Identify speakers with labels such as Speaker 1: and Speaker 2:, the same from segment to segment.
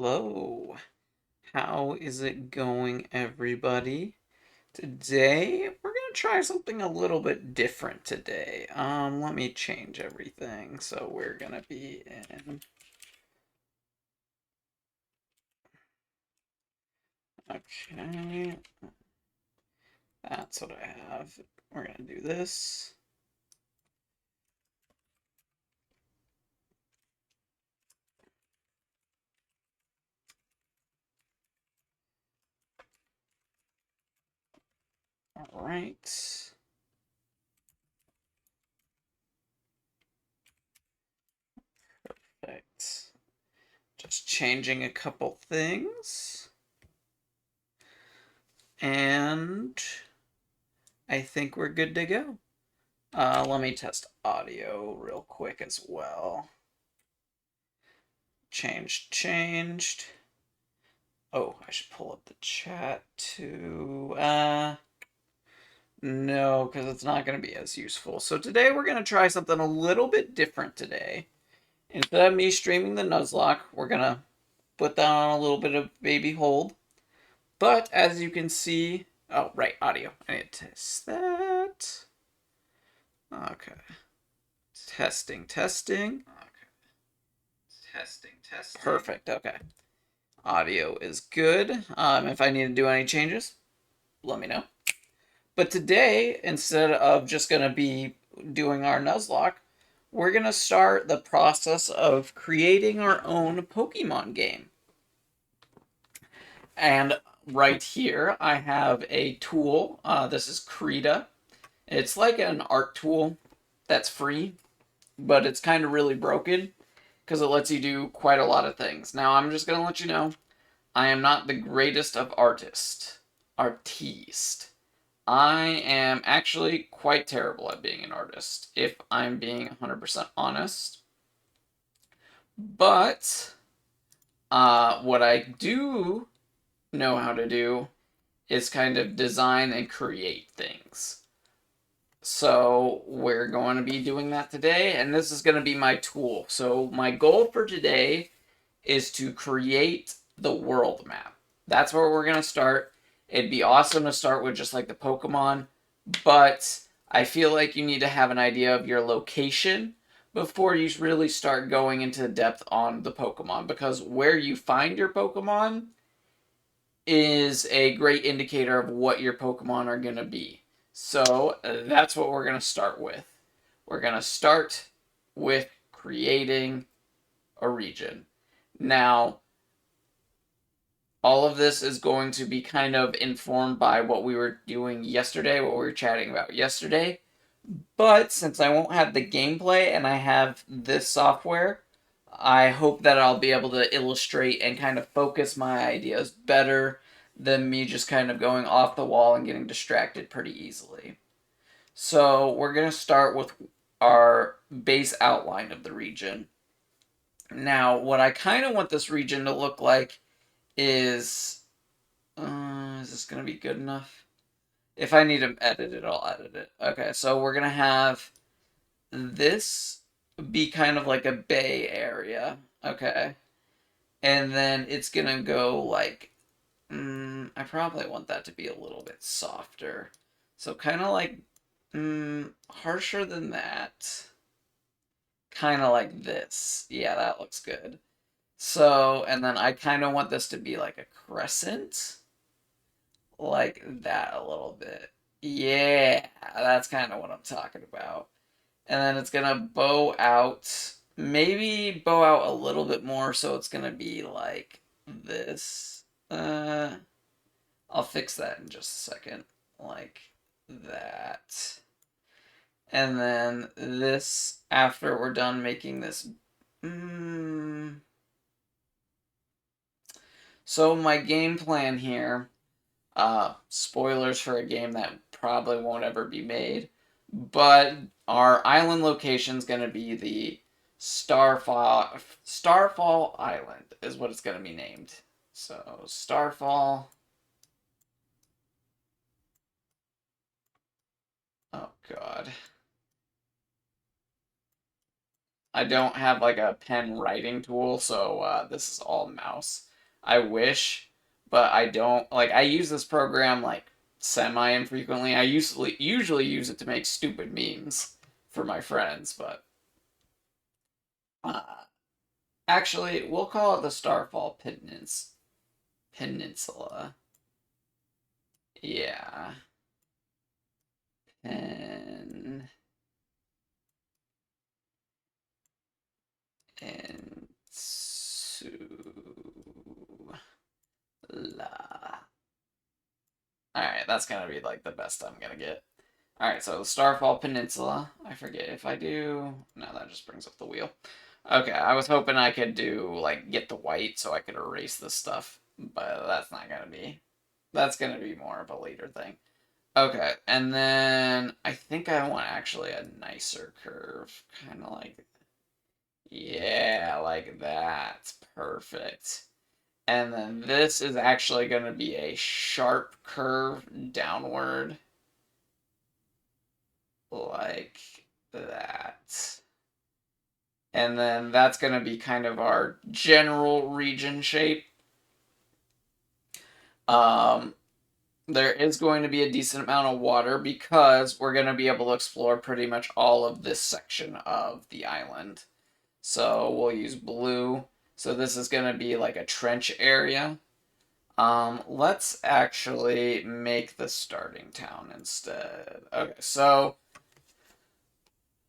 Speaker 1: Hello. How is it going, everybody? Today, we're going to try something a little bit different today. Let me change everything. So we're going to be in... Okay. That's what I have. We're going to do this. All right. Perfect. Just changing a couple things. And I think we're good to go. Let me test audio real quick as well. Changed. Oh, I should pull up the chat too. No, because it's not going to be as useful. So today we're going to try something a little bit different today. Instead of me streaming the Nuzlocke, we're going to put that on a little bit of baby hold. But as you can see, oh, right, audio. I need to test that. Okay. Testing. Okay. Testing. Perfect, okay. Audio is good. If I need to do any changes, let me know. But today, instead of just going to be doing our Nuzlocke, we're going to start the process of creating our own Pokemon game. And right here, I have a tool. This is Krita. It's like an art tool that's free, but it's kind of really broken because it lets you do quite a lot of things. Now, I'm just going to let you know, I am not the greatest of artiste. I am actually quite terrible at being an artist, if I'm being 100% honest. But what I do know how to do is kind of design and create things. So we're going to be doing that today, and this is going to be my tool. So my goal for today is to create the world map. That's where we're going to start. It'd be awesome to start with just like the Pokemon, but I feel like you need to have an idea of your location before you really start going into depth on the Pokemon, because where you find your Pokemon is a great indicator of what your Pokemon are going to be. So that's what we're going to start with. We're going to start with creating a region. Now, all of this is going to be kind of informed by what we were doing yesterday, what we were chatting about yesterday. But since I won't have the gameplay and I have this software, I hope that I'll be able to illustrate and kind of focus my ideas better than me just kind of going off the wall and getting distracted pretty easily. So we're going to start with our base outline of the region. Now, what I kind of want this region to look like is this going to be good enough? If I need to edit it, I'll edit it. Okay, so we're going to have this be kind of like a bay area. Okay. And then it's going to go like, I probably want that to be a little bit softer. So kind of like, harsher than that. Kind of like this. Yeah, that looks good. So, and then I kind of want this to be like a crescent. Like that a little bit. Yeah, that's kind of what I'm talking about. And then it's gonna bow out, maybe bow out a little bit more, so it's gonna be like this. I'll fix that in just a second. Like that. And then this, after we're done making this. So my game plan here, spoilers for a game that probably won't ever be made, but our island location is going to be the Starfall Island is what it's going to be named. So Starfall. Oh God. I don't have like a pen writing tool, so this is all mouse. I wish, but I don't. Like, I use this program like semi infrequently. I usually use it to make stupid memes for my friends, but uh, actually, we'll call it the Starfall Peninsula. Yeah. Peninsula. Alright, that's gonna be like the best I'm gonna get. Alright, so the Starfall Peninsula. I forget if I do. No, that just brings up the wheel. Okay, I was hoping I could do, like, get the white so I could erase this stuff, but that's not gonna be. That's gonna be more of a later thing. Okay, and then I think I want actually a nicer curve. Kind of like, yeah, like that. Perfect. And then this is actually going to be a sharp curve downward, like that. And then that's going to be kind of our general region shape. Um, there is going to be a decent amount of water because we're going to be able to explore pretty much all of this section of the island. So we'll use blue. So this is going to be like a trench area. Let's actually make the starting town instead. Okay, so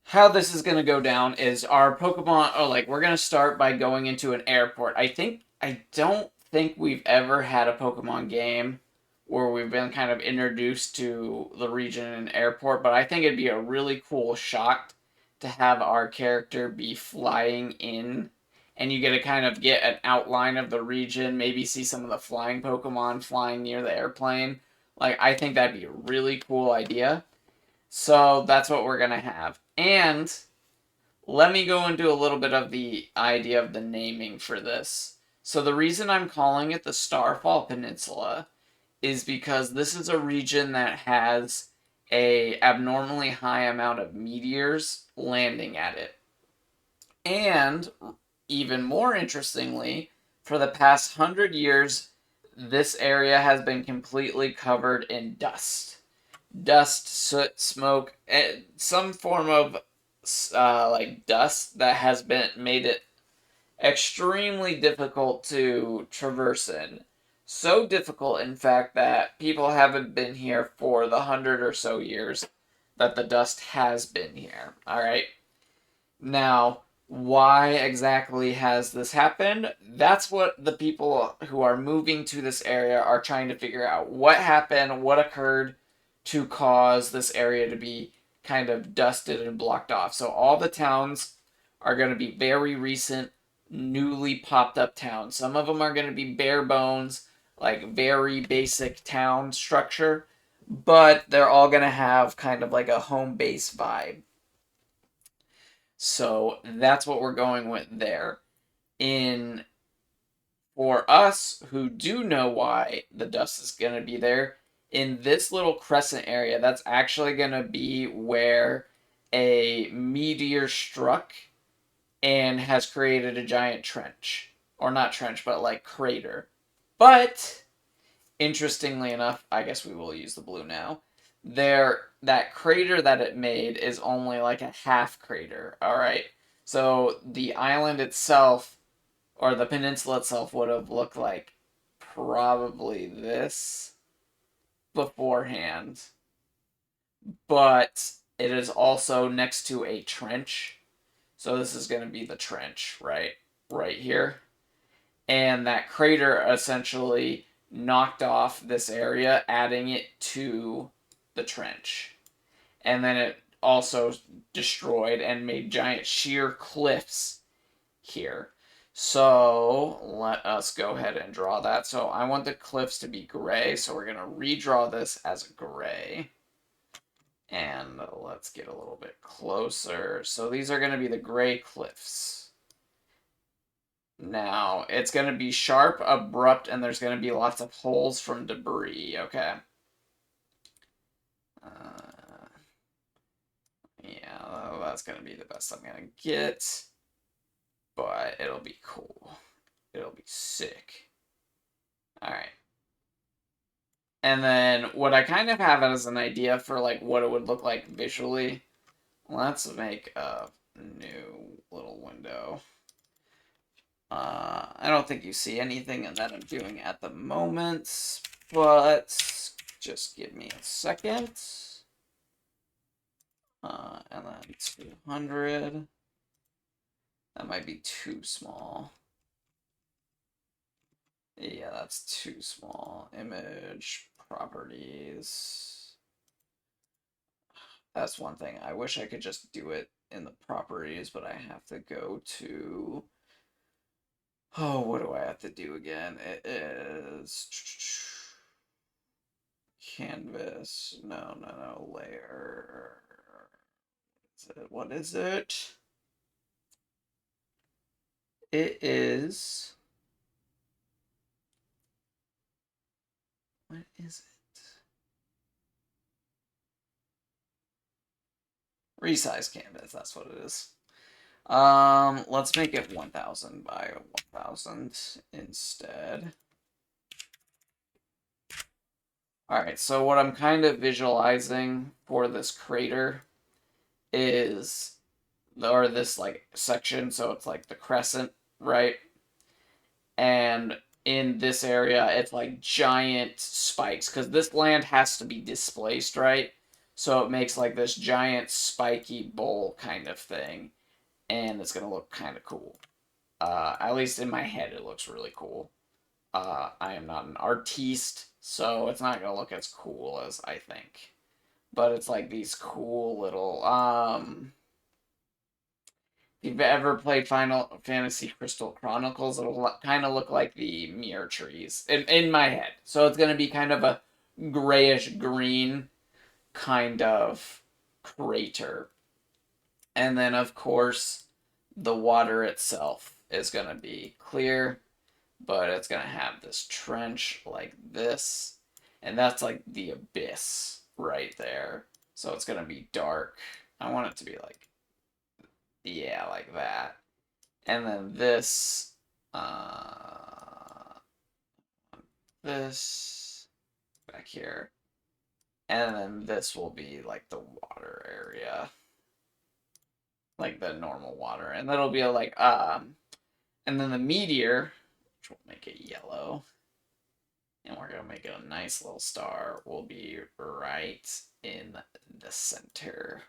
Speaker 1: how this is gonna go down is our Pokemon. Oh, like we're gonna start by going into an airport. I don't think we've ever had a Pokemon game where we've been kind of introduced to the region in an airport, but I think it'd be a really cool shot to have our character be flying in and you get to kind of get an outline of the region, maybe see some of the flying Pokemon flying near the airplane. Like, I think that'd be a really cool idea. So that's what we're going to have. And let me go into a little bit of the idea of the naming for this. So the reason I'm calling it the Starfall Peninsula is because this is a region that has a abnormally high amount of meteors landing at it. And even more interestingly, for the past 100 years, this area has been completely covered in dust. Dust, soot, smoke, some form of like dust that has been made it extremely difficult to traverse in. So difficult, in fact, that people haven't been here for the 100 or so years that the dust has been here. All right. Now, why exactly has this happened? That's what the people who are moving to this area are trying to figure out. What happened? What occurred to cause this area to be kind of dusted and blocked off? So, all the towns are going to be very recent, newly popped up towns. Some of them are going to be bare bones, like very basic town structure, but they're all going to have kind of like a home base vibe. So that's what we're going with there. In For us who do know why the dust is going to be there, in this little crescent area, that's actually going to be where a meteor struck and has created a giant trench. Or not trench, but like crater. But interestingly enough, I guess we will use the blue now. That crater that it made is only like a half crater. All right. So the island itself or the peninsula itself would have looked like probably this beforehand, but it is also next to a trench. So this is going to be the trench, right here. And that crater essentially knocked off this area, adding it to the trench. And then it also destroyed and made giant sheer cliffs here. So let us go ahead and draw that. So I want the cliffs to be gray, so we're going to redraw this as gray. And let's get a little bit closer. So these are going to be the gray cliffs. Now, it's going to be sharp, abrupt, and there's going to be lots of holes from debris, okay? Yeah, that's going to be the best I'm going to get. but it'll be cool. It'll be sick. Alright. And then what I kind of have as an idea for like what it would look like visually, let's make a new little window. I don't think you see anything that I'm doing at the moment, but just give me a second. And then 200. That might be too small. Yeah, that's too small. Image, properties. That's one thing. I wish I could just do it in the properties, but I have to go to... Oh, what do I have to do again? It is... Canvas. No. Layer. What is it? It is... What is it? Resize canvas, that's what it is. Let's make it 1000 by 1000 instead. Alright, so what I'm kind of visualizing for this crater is, or this like section, so it's like the crescent, right? And in this area, it's like giant spikes, because this land has to be displaced, right? So it makes like this giant spiky bowl kind of thing, and it's gonna look kind of cool. At least in my head, it looks really cool. I am not an artiste, so it's not gonna look as cool as I think. But it's like these cool little, if you've ever played Final Fantasy Crystal Chronicles, it'll kind of look like the mirror trees in my head. So it's gonna be kind of a grayish green kind of crater. And then, of course, the water itself is gonna be clear, but it's gonna have this trench like this, and that's like the abyss right there. So it's gonna be dark. I want it to be like, yeah, like that. And then this back here, and then this will be like the water area, like the normal water, and that'll be like and then the meteor, which will make it yellow, and we're gonna make it a nice little star, will be right in the center.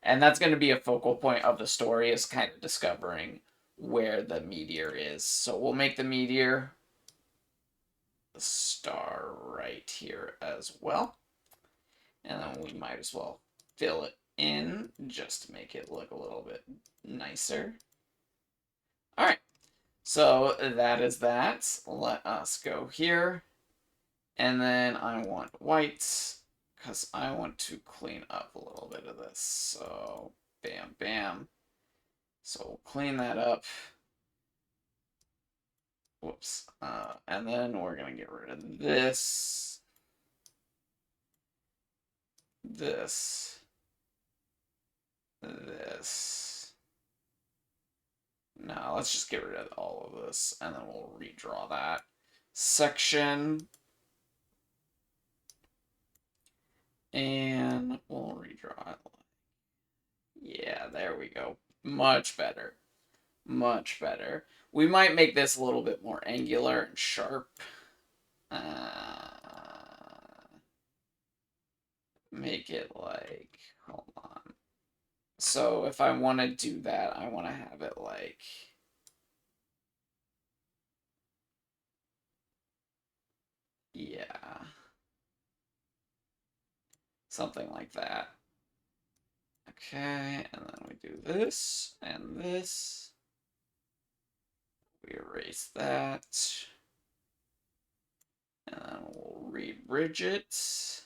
Speaker 1: And that's going to be a focal point of the story, is kind of discovering where the meteor is. So we'll make the meteor the star right here as well. And then we might as well fill it in just to make it look a little bit nicer. All right, so that is that. Let us go here. And then I want white, because I want to clean up a little bit of this. So, bam, bam. So we'll clean that up. Whoops. And then we're going to get rid of this. This. No, let's just get rid of all of this, and then we'll redraw that section. And we'll redraw it. Yeah, there we go. Much better. Much better. We might make this a little bit more angular and sharp. Make it like, hold on. So if I want to do that, I want to have it like, yeah. Something like that. Okay, and then we do this and this. We erase that. And then we'll rebridge it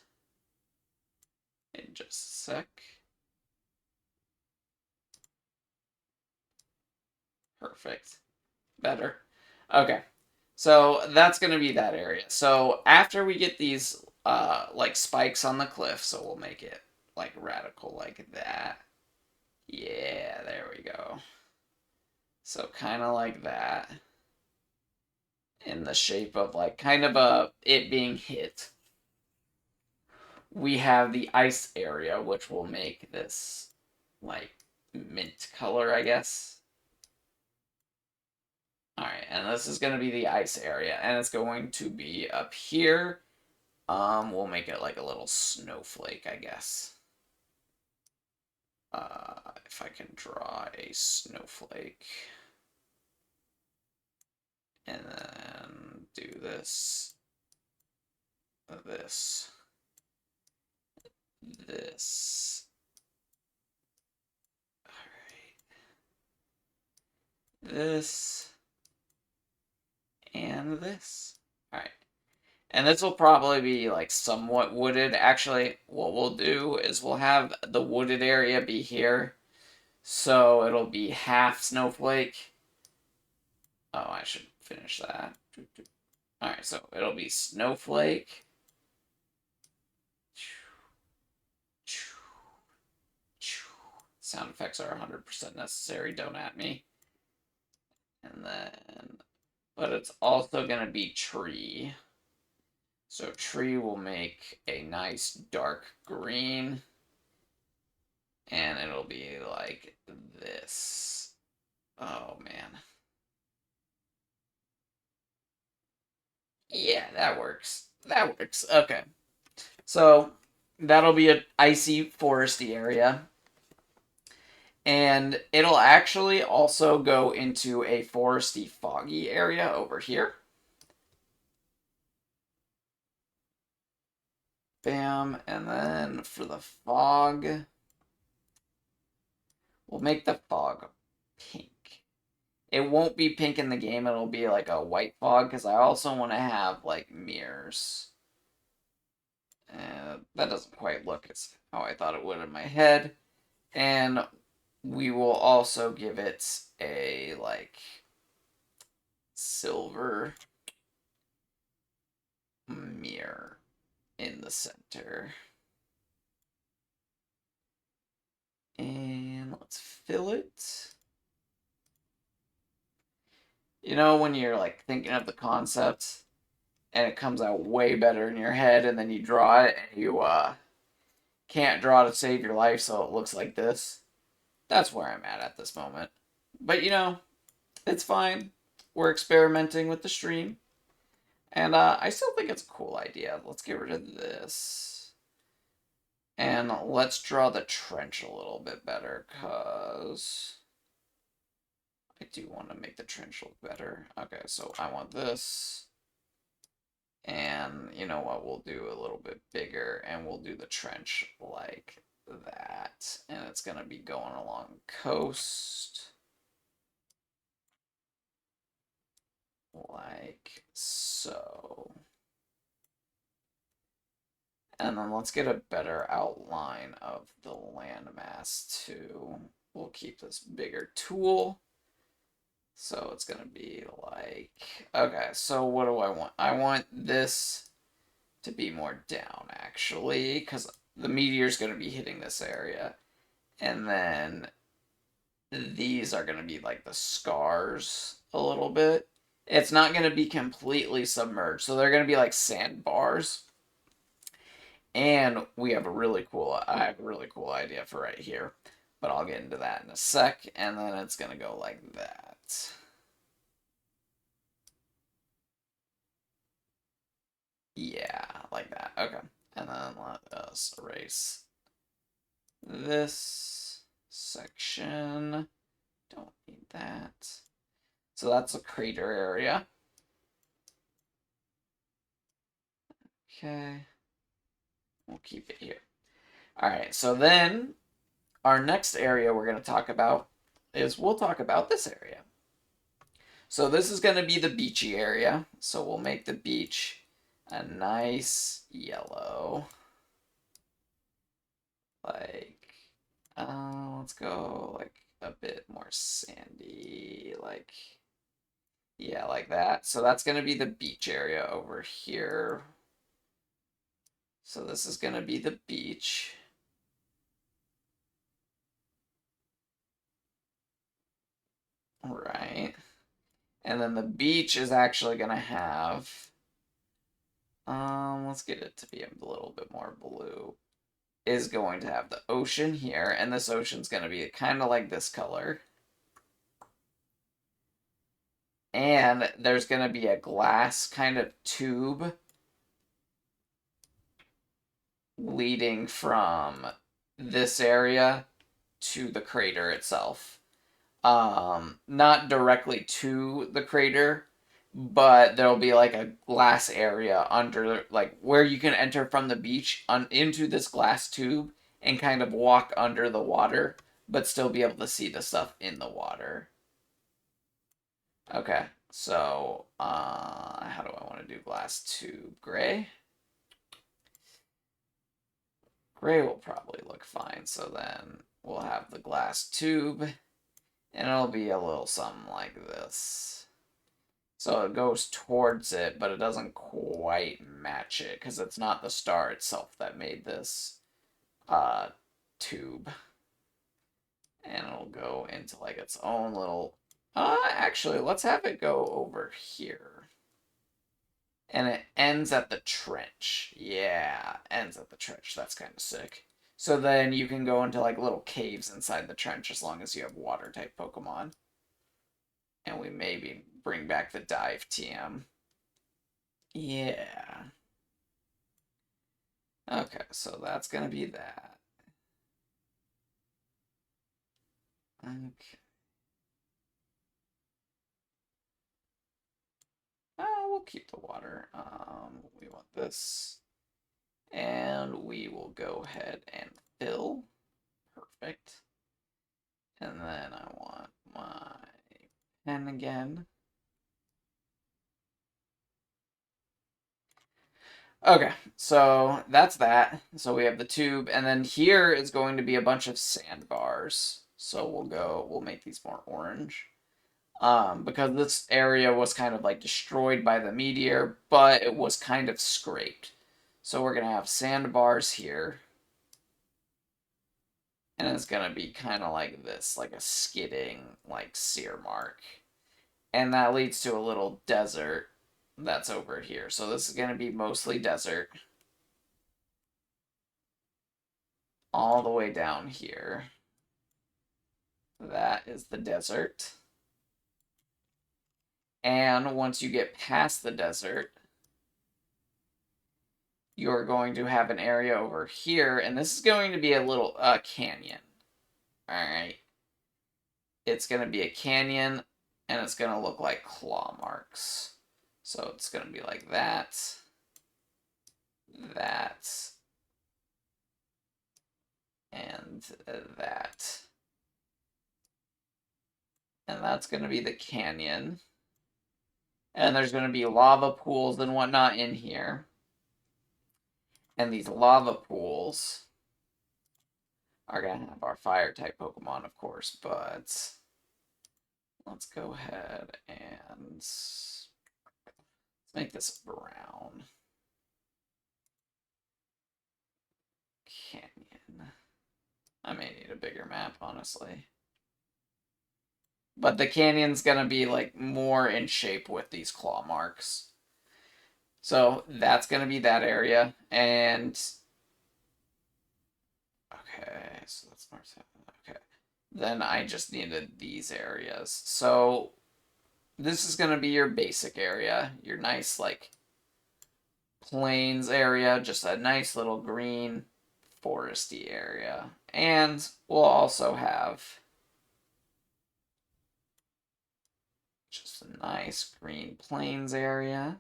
Speaker 1: in just a sec. Perfect. Better. Okay. So that's going to be that area. So after we get these like spikes on the cliff, so we'll make it like radical like that. Yeah, there we go. So kind of like that. In the shape of like kind of a it being hit. We have the ice area, which will make this like mint color, I guess. Alright, and this is going to be the ice area, and it's going to be up here. We'll make it like a little snowflake, I guess. If I can draw a snowflake. And then do this. This. This. Alright. This. And this. Alright. And this will probably be like somewhat wooded. Actually, what we'll do is we'll have the wooded area be here. So it'll be half snowflake. Oh, I should finish that. Alright, so it'll be snowflake. Sound effects are 100% necessary, don't at me. And then, but it's also going to be tree. So tree will make a nice dark green. And it'll be like this. Oh, man. Yeah, that works. That works. Okay. So that'll be an icy, foresty area. And it'll actually also go into a foresty, foggy area over here. Bam. And then for the fog, we'll make the fog pink. It won't be pink in the game. It'll be like a white fog because I also want to have like mirrors. That doesn't quite look as how I thought it would in my head. And we will also give it a like silver mirror in the center. And let's fill it. You know, when you're like thinking of the concept and it comes out way better in your head and then you draw it and you can't draw to save your life so it looks like this. That's where I'm at this moment. But you know, it's fine. We're experimenting with the stream. And I still think it's a cool idea. Let's get rid of this. And let's draw the trench a little bit better, because I do want to make the trench look better. Okay, so I want this. And you know what? We'll do a little bit bigger, and we'll do the trench like that. And it's going to be going along coast. Like so. And then let's get a better outline of the landmass too. We'll keep this bigger tool. So it's going to be like, okay, so what do I want? I want this to be more down actually, because the meteor's going to be hitting this area. And then these are going to be like the scars a little bit. It's not going to be completely submerged, so they're going to be like sandbars. And we have I have a really cool idea for right here, but I'll get into that in a sec, and then it's going to go like that. Yeah, like that. Okay. And then let us erase this section. Don't need that. So that's a crater area. Okay. We'll keep it here. All right, so then our next area we're going to talk about is we'll talk about this area. So this is going to be the beachy area. So we'll make the beach a nice yellow. Like, let's go like a bit more sandy, like, yeah, like that. So that's going to be the beach area over here. So this is going to be the beach. Right. And then the beach is actually going to have, let's get it to be a little bit more blue, is going to have the ocean here, and this ocean's going to be kind of like this color. And there's going to be a glass kind of tube leading from this area to the crater itself. Not directly to the crater, but there'll be like a glass area under, like where you can enter from the beach into this glass tube and kind of walk under the water, but still be able to see the stuff in the water. Okay, so how do I want to do glass tube? Gray? Gray will probably look fine, so then we'll have the glass tube, and it'll be a little something like this. So it goes towards it, but it doesn't quite match it, because it's not the star itself that made this tube. And it'll go into like its own little... actually, let's have it go over here. And it ends at the trench. Yeah, ends at the trench. That's kind of sick. So then you can go into like little caves inside the trench as long as you have water type Pokemon. And we maybe bring back the dive TM. Yeah. Okay, so that's gonna be that. Okay. We'll keep the water. We want this. And we will go ahead and fill. Perfect. And then I want my pen again. Okay, so that's that. So we have the tube, and then here is going to be a bunch of sandbars. So we'll make these more orange. Because this area was kind of like destroyed by the meteor, but it was kind of scraped. So we're gonna have sandbars here. And it's gonna be kind of like this, like a skidding, like sear mark. And that leads to a little desert that's over here. So this is gonna be mostly desert. All the way down here. That is the desert. And once you get past the desert, you're going to have an area over here, and this is going to be a little canyon. All right. It's going to be a canyon, and it's going to look like claw marks. So it's going to be like that, that, and that. And that's going to be the canyon. And there's going to be lava pools and whatnot in here. And these lava pools are going to have our fire type Pokemon, of course, but let's go ahead and let's make this brown. Canyon. I may need a bigger map, honestly. But the canyon's going to be like more in shape with these claw marks. So that's going to be that area. And okay, so that's North 7. Okay. Then I just needed these areas. So this is going to be your basic area. Your nice, like, plains area. Just a nice little green, foresty area. And we'll also have just a nice green plains area.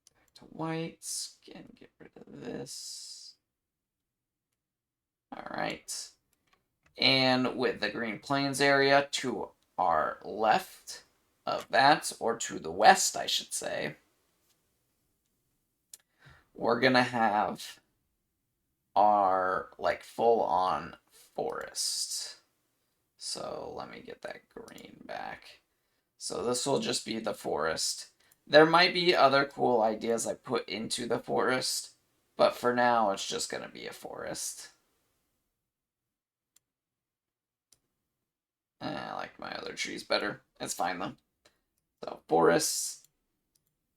Speaker 1: Back to whites. Again, get rid of this. Alright. And with the green plains area to our left of that, or to the west, I should say, we're gonna have our like full-on forest. So let me get that green back. So this will just be the forest. There might be other cool ideas I put into the forest, but for now it's just gonna be a forest. I like my other trees better. It's fine though. So forests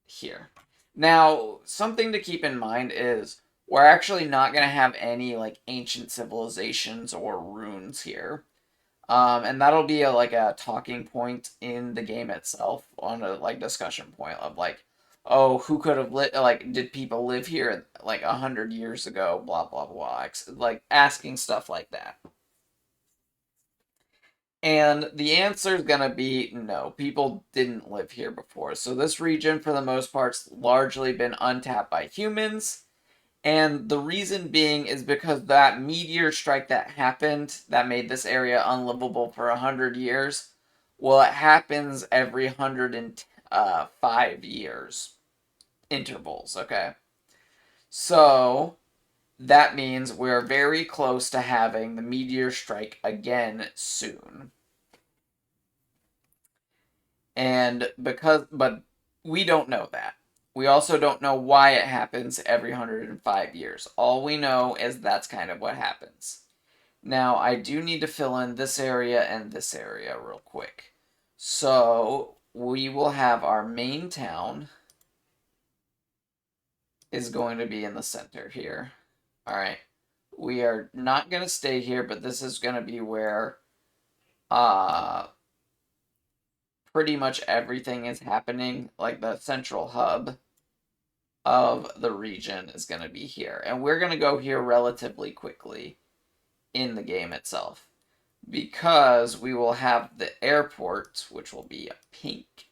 Speaker 1: here. Now, something to keep in mind is we're actually not going to have any like ancient civilizations or ruins here. And that'll be like a talking point in the game itself on a like discussion point of like, oh, who could have lived? Like, did people live here like 100 years ago? Blah blah blah. Like asking stuff like that. And the answer is going to be no. People didn't live here before. So this region, for the most part, has largely been untapped by humans. And the reason being is because that meteor strike that happened that made this area unlivable for 100 years, well, it happens every 105 years intervals, okay? So that means we're very close to having the meteor strike again soon. But we don't know that. We also don't know why it happens every 105 years. All we know is that's kind of what happens. Now, I do need to fill in this area and this area real quick. So, we will have our main town is going to be in the center here. All right. We are not going to stay here, but this is going to be where pretty much everything is happening, like the central hub of the region is going to be here. And we're going to go here relatively quickly in the game itself because we will have the airport, which will be a pink.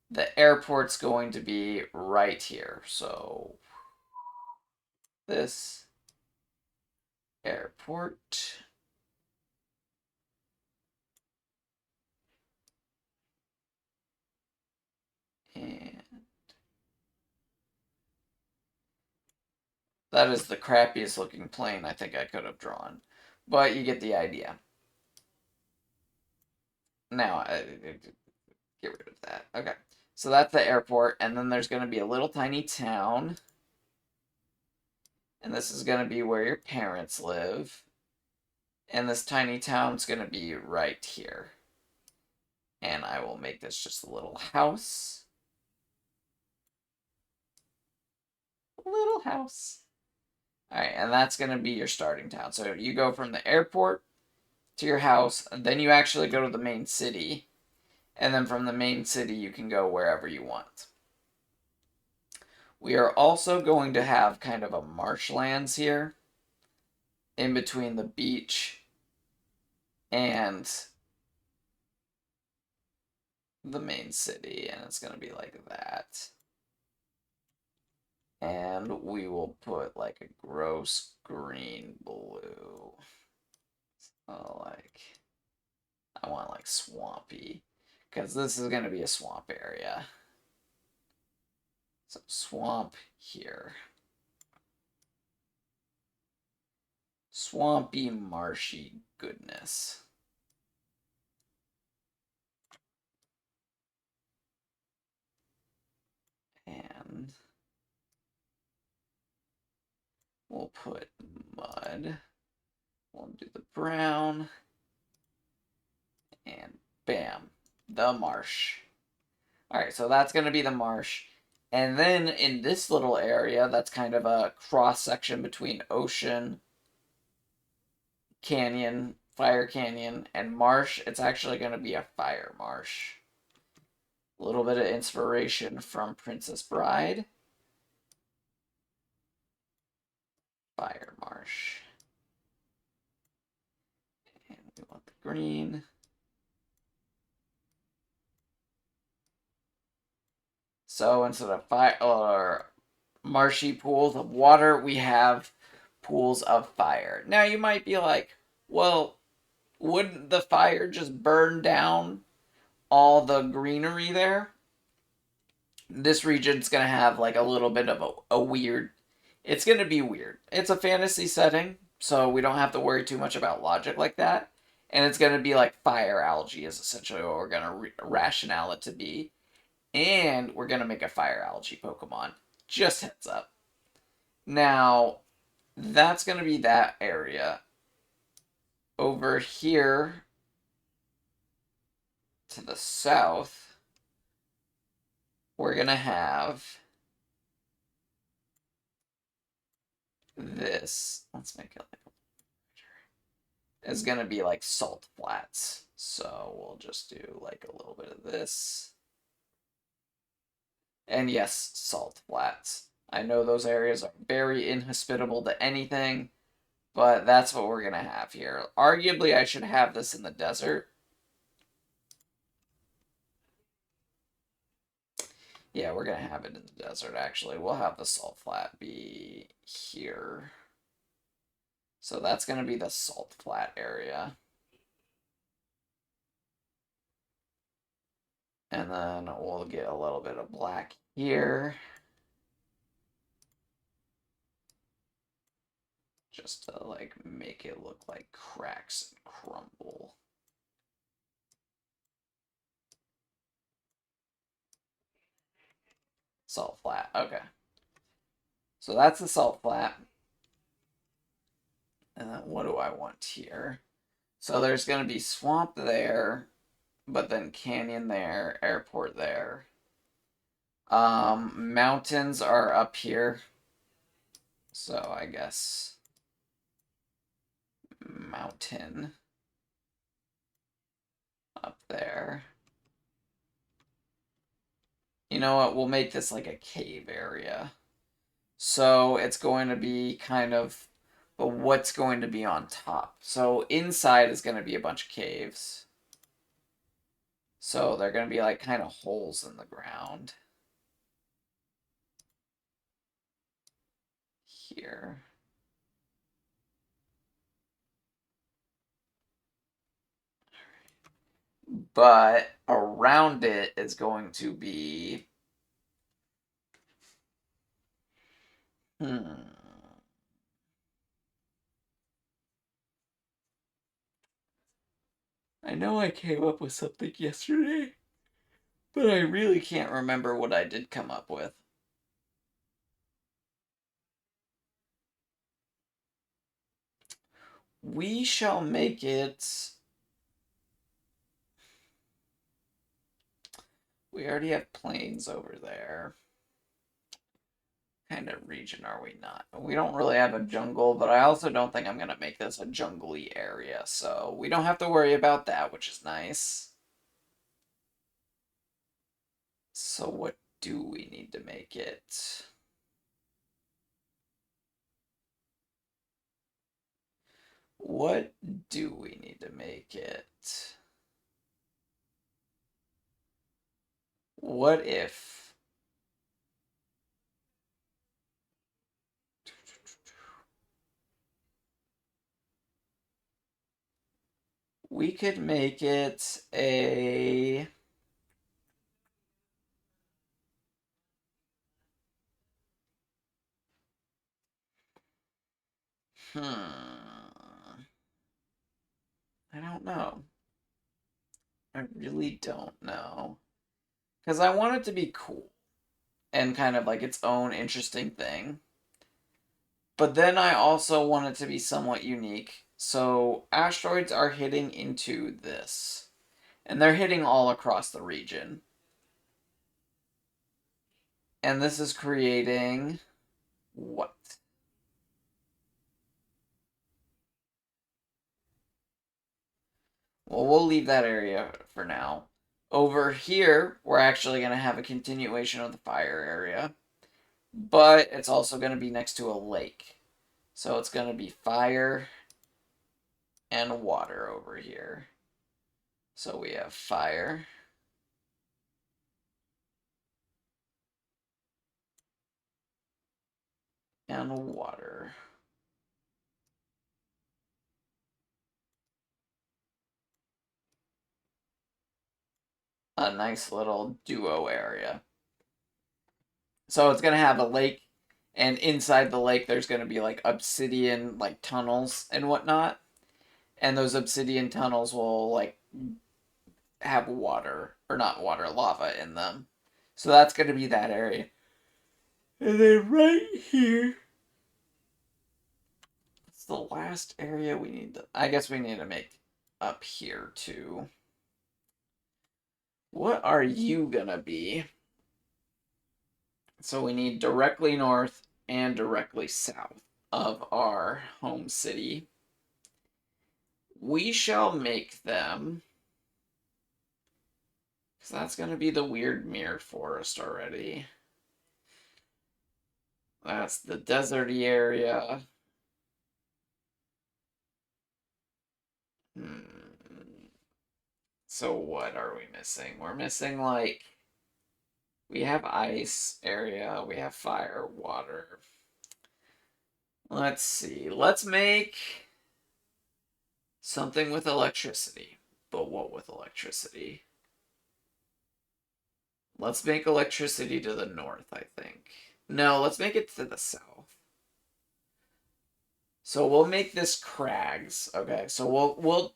Speaker 1: The airport's going to be right here. So this airport. And that is the crappiest looking plane I think I could have drawn. But you get the idea. Now, get rid of that. Okay. So that's the airport, and then there's going to be a little tiny town. And this is going to be where your parents live. And this tiny town's going to be right here. And I will make this just a little house. Little house. Alright, and that's going to be your starting town. So you go from the airport to your house, and then you actually go to the main city. And then from the main city, you can go wherever you want. We are also going to have kind of a marshlands here in between the beach and the main city, and it's going to be like that. And we will put like a gross green blue. Oh, like, I want like swampy, because this is going to be a swamp area. So swamp here. Swampy, marshy goodness. And we'll put mud. We'll do the brown. And bam, the marsh. Alright, so that's going to be the marsh. And then in this little area, that's kind of a cross section between ocean, canyon, fire canyon, and marsh. It's actually going to be a fire marsh. A little bit of inspiration from Princess Bride. Fire marsh. And we want the green. So instead of fire or marshy pools of water, we have pools of fire. Now you might be like, well, wouldn't the fire just burn down all the greenery there? This region's gonna have like a little bit of a weird. It's gonna be weird. It's a fantasy setting, so we don't have to worry too much about logic like that. And it's gonna be like fire algae is essentially what we're gonna rationale it to be. And we're gonna make a fire algae Pokemon. Just heads up. Now, that's gonna be that area. Over here, to the south, we're going to have this. Let's make it like is going to be like salt flats. So we'll just do like a little bit of this. And yes, salt flats. I know those areas are very inhospitable to anything, but that's what we're going to have here. Arguably, I should have this in the desert. Yeah, we're going to have it in the desert, actually. We'll have the salt flat be here. So that's going to be the salt flat area. And then we'll get a little bit of black here. Just to, like, make it look like cracks and crumble. Salt flat, okay. So that's the salt flat. And then what do I want here? So there's going to be swamp there, but then canyon there, airport there. Mountains are up here. So I guess mountain up there. You know what? We'll make this like a cave area. So it's going to be kind of, but what's going to be on top? So inside is going to be a bunch of caves. So they're going to be like kind of holes in the ground. Here. But around it is going to be I know I came up with something yesterday, but I really can't remember what I did come up with. We shall make it. We already have plains over there. Kind of region are we not? We don't really have a jungle, but I also don't think I'm going to make this a jungly area, so we don't have to worry about that, which is nice. So what do we need to make it? What do we need to make it? What if we could make it a I don't know. I really don't know. Because I want it to be cool and kind of like its own interesting thing. But then I also want it to be somewhat unique. So asteroids are hitting into this. And they're hitting all across the region. And this is creating what? Well, we'll leave that area for now. Over here, we're actually going to have a continuation of the fire area. But it's also going to be next to a lake. So it's going to be fire and water over here. So we have fire. And water. A nice little duo area. So it's going to have a lake, and inside the lake there's going to be like obsidian like tunnels and whatnot. And those obsidian tunnels will like have water, or not water, lava in them. So that's going to be that area. And then right here, it's the last area we need to, I guess we need to make up here too. What are you gonna be? So we need directly north and directly south of our home city. We shall make them, because that's going to be the weird mirror forest already. That's the deserty area. So what are we missing? We're missing, like, we have ice area, we have fire, water. Let's see. Let's make something with electricity. But what with electricity? Let's make electricity to the north, I think. No, let's make it to the south. So we'll make this crags. Okay, so we'll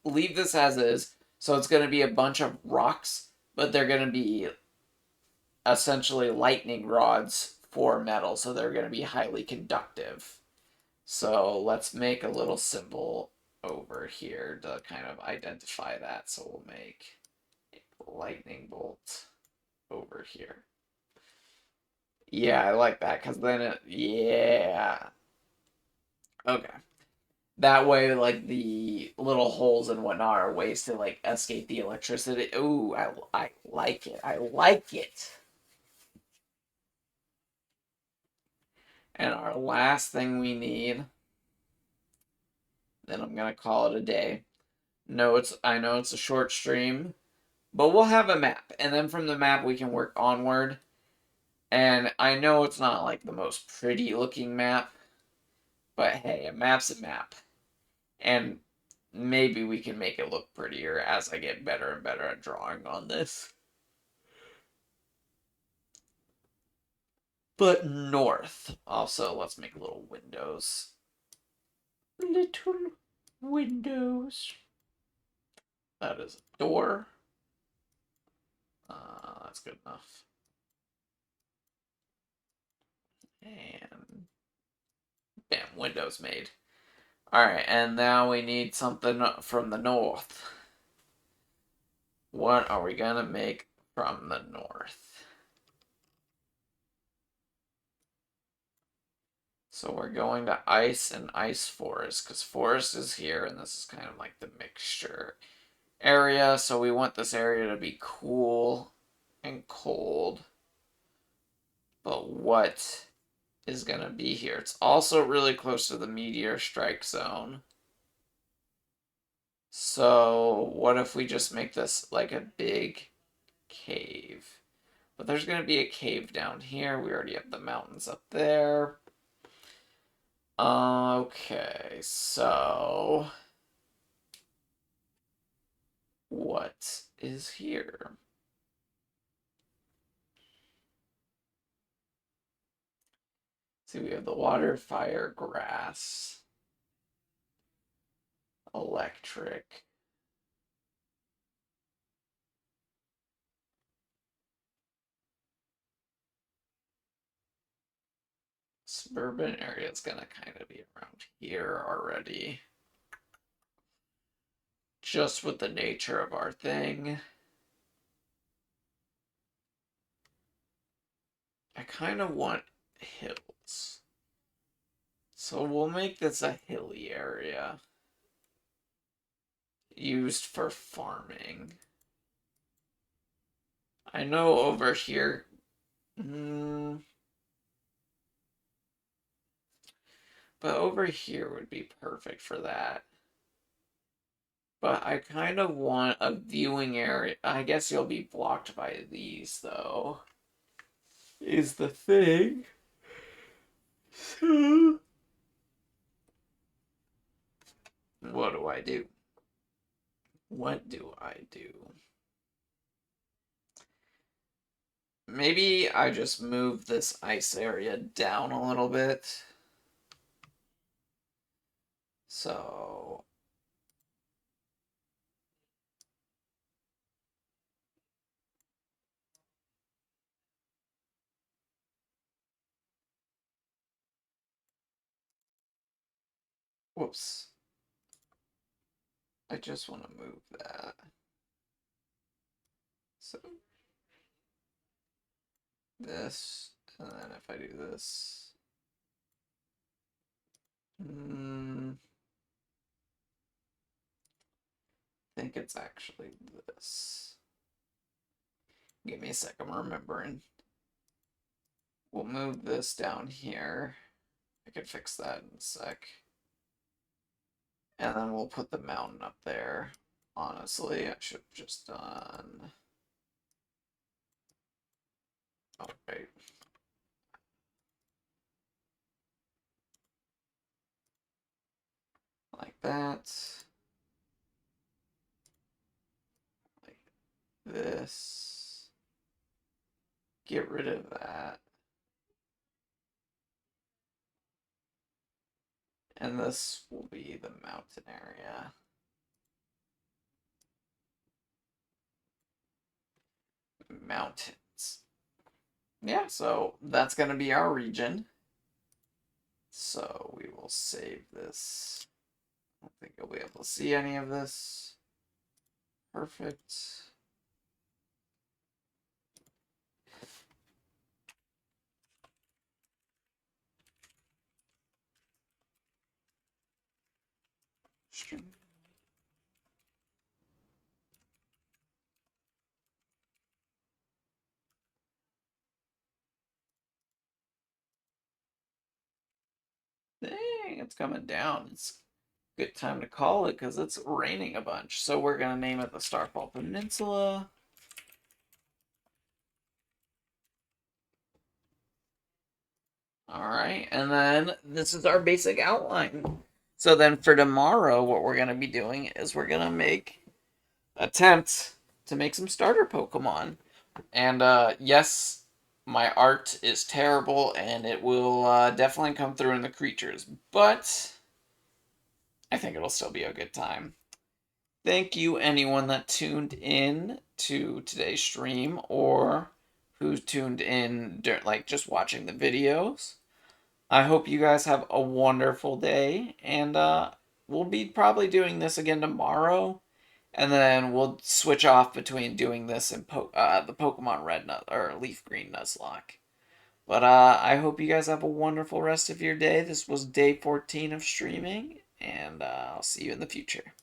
Speaker 1: leave this as is. So it's going to be a bunch of rocks, but they're going to be essentially lightning rods for metal, so they're going to be highly conductive. So let's make a little symbol over here to kind of identify that. So we'll make a lightning bolt over here. Yeah, I like that because then it, yeah. Okay. That way, like, the little holes and whatnot are ways to, like, escape the electricity. Ooh, I like it. I like it. And our last thing we need, then I'm gonna call it a day. No, I know it's a short stream, but we'll have a map, and then from the map we can work onward. And I know it's not like the most pretty looking map, but hey, a map's a map. And maybe we can make it look prettier as I get better and better at drawing on this. But north. Also, let's make little windows. Little windows. That is a door. That's good enough. And bam, windows made. Alright, and now we need something from the north. What are we gonna make from the north? So we're going to ice and ice forest, because forest is here, and this is kind of like the mixture area. So we want this area to be cool and cold. But what is going to be here? It's also really close to the meteor strike zone. So what if we just make this like a big cave? But there's going to be a cave down here. We already have the mountains up there. Okay, so what is here? See, we have the water, fire, grass, electric. Suburban area is gonna kind of be around here already. Just with the nature of our thing. I kind of want hills. So we'll make this a hilly area. Used for farming. I know over here... but over here would be perfect for that. But I kind of want a viewing area. I guess you'll be blocked by these, though. Is the thing. So... what do I do? What do I do? Maybe I just move this ice area down a little bit. So... whoops. I just want to move that. So this, and then if I do this, I think it's actually this. Give me a sec, I'm remembering. We'll move this down here. I could fix that in a sec. And then we'll put the mountain up there. Honestly, I should have just done... Oh, right. Like that. Like this. Get rid of that. And this will be the mountain area. Mountains. Yeah, so that's going to be our region. So we will save this. I don't think you'll be able to see any of this. Perfect. String. Dang, it's coming down. It's a good time to call it because it's raining a bunch. So we're going to name it the Starfall Peninsula. All right, and then this is our basic outline. So then for tomorrow, what we're going to be doing is we're going to attempt to make some starter Pokemon. And yes, my art is terrible, and it will definitely come through in the creatures, but I think it'll still be a good time. Thank you, anyone that tuned in to today's stream or who tuned in, like, just watching the videos. I hope you guys have a wonderful day, and we'll be probably doing this again tomorrow, and then we'll switch off between doing this and the Pokemon Red or Leaf Green Nuzlocke. But I hope you guys have a wonderful rest of your day. This was day 14 of streaming, and I'll see you in the future.